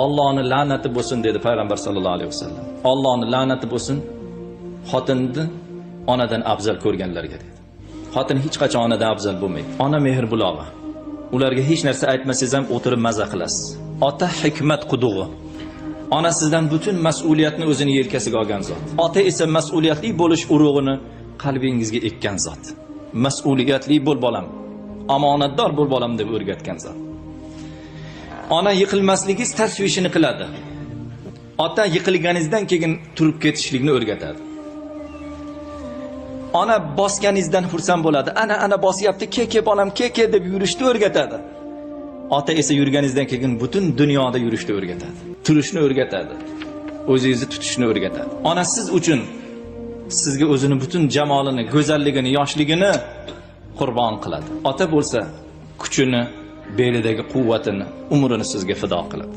Allohning la'nati bo'lsin dedi payg'ambar sallallohu alayhi vasallam. Allohning la'nati bo'lsin xotinni onadan afzal ko'rganlarga dedi. Xotin hech qachon onadan afzal bo'lmaydi. Ona mehr bulog'i. Ularga hech narsa aytmasangiz ham o'tirib maza qilasiz. Ota hikmat qudug'i. Ona sizdan butun mas'uliyatni o'zining yelkasiga olgan zot. Ota esa mas'uliyatli bo'lish urug'ini qalbingizga ekkan zot. Mas'uliyatli bo'l bolam, omonatdor bo'l bolam deb o'rgatgan zot. Ona yiqilmasligingiz tashvishini qiladi. Ota yiqilganingizdan keyin turib ketishlikni o'rgatadi. Ona bosganingizdan xursand bo'ladi. Ana bosyapti, ke bolam, ke deb yurishni o'rgatadi. Ota esa yurganingizdan keyin butun dunyoda yurishni o'rgatadi. Turishni o'rgatadi. O'zingizni tutishni o'rgatadi. Ona siz uchun sizga o'zining butun jamolini, go'zalligini, yoshligini qurbon qiladi. Ota bo'lsa kuchini, belidagi quvvatini, umrini sizga fido qiladi.